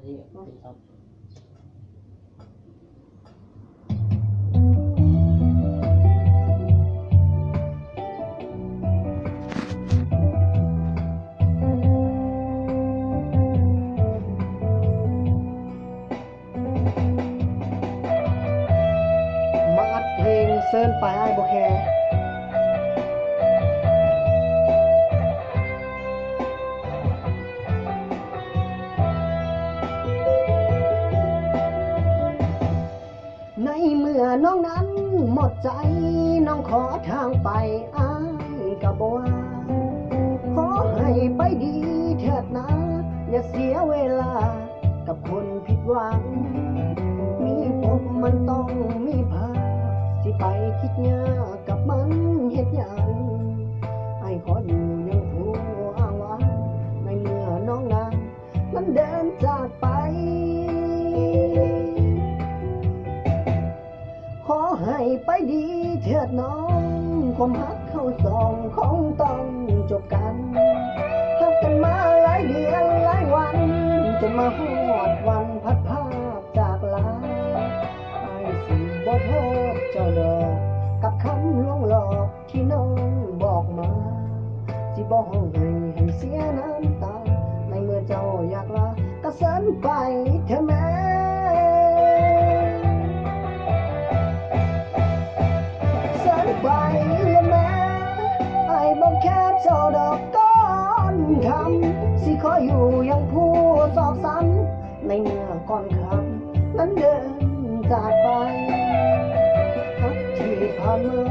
ที่เป็นซับมาอัดเพลงเซิร์นไปไอ้บ่แคในเมื่อน้องนั้นหมดใจน้องขอทางไปอ้ายก็บ่ว่าขอให้ไปดีเถิดนะอย่าเสียเวลากับคนผิดหวังมีผมมันต้องมีภาสิไปคิดยากกับมันเฮ็ดหยังไอ้ขออยู่ยังผู้อ้างว้างในเมื่อน้องนั้นเดินจากไปขอให้ไปดีเถิดน้องความรักเข้าสองคงต้องจบกันรักกันมาหลายเดือนหลายวันจนมาฮอดวันพัดภาคจากลาไอ้สิบ่โทษเจ้าดอกกับคำลวงหลอกที่น้องบอกมาสิบ่ห้องให้เสียน้ำตาในเมื่อเจ้าอยากลาก็เสินไปเถอะแม่ไปละแม่ไอ้บอกแค่เจ้าดอกก้อนคำสิขออยู่ยังผู้สอบซ้ำในเมื่อก่อนคำนั้นเดินจากไปทักที่ผ่านมา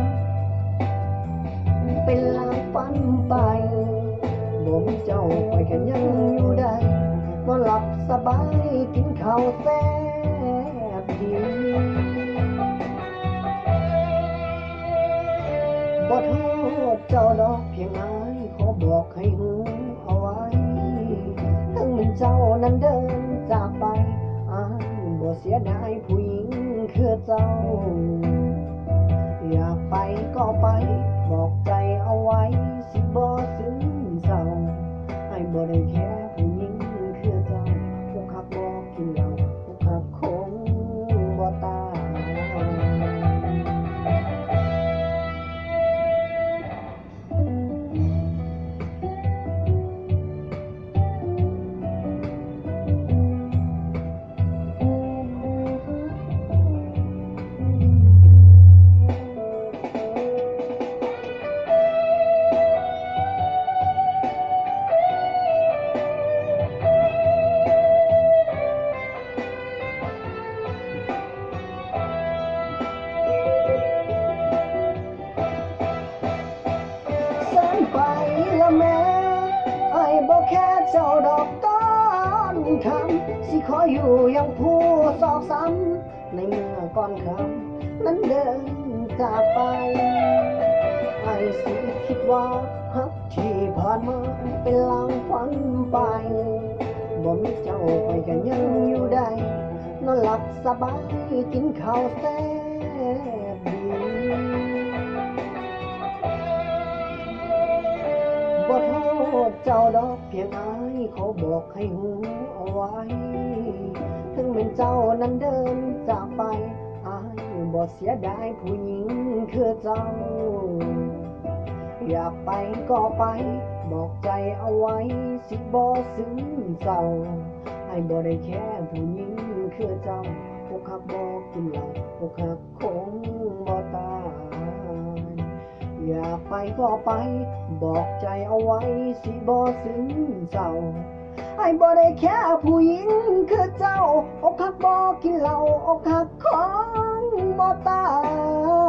เป็นลางฝันไปบ่มีเจ้าไปกันยังอยู่ได้นอนหลับสบายกินข้าวแซ่บดีบ่โทษเจ้าดอกเพียงอายขอบอกให้หูเอาไว้ถึงเป็นเจ้านั้นเดินจากไปอายบ่เสียดายผู้หญิงคือเจ้าอยากไปก็ไปบอกใจเอาไว้สิบ่ซึ้งเศร้าให้บ่ได้แค่ผู้หญิงคือเจ้าผู้คักบ่กินเหล้าผู้คักคงบ่ตายไปละแม่ไอ้บอกแค่เจ้าดอกต้นคำสิขออยู่ยังผู้สอบซ้ำในเมื่อก่อนคำนั้นเดินจากไปไอ้สิคิดว่าฮักที่ผ่านมาเป็นลางฝันไปบ่มีเจ้าไปกันยังอยู่ได้นอนหลับสบายกินข้าวแซ่บดีบ่โทษเจ้าดอกเพียงอายขอบอกให้หูเอาไว้ถึงเป็นเจ้านั้นเดินจากไปอายบ่เสียดายผู้หญิงคือเจ้าอยากไปก็ไปบอกใจเอาไว้สิบ่ซึ้งเศร้าให้บ่ได้แค่ผู้หญิงคือเจ้าพวกคักบ่กินเหล้าพวกคักคงบ่ตายอยากไปก็ไปบอกใจเอาไว้สิบ่ซึ้งเศร้าไอ้บ่ได้แค่ผู้หญิงคือเจ้าอกหักบ่กินเหล้าอกหักของบ่ตาย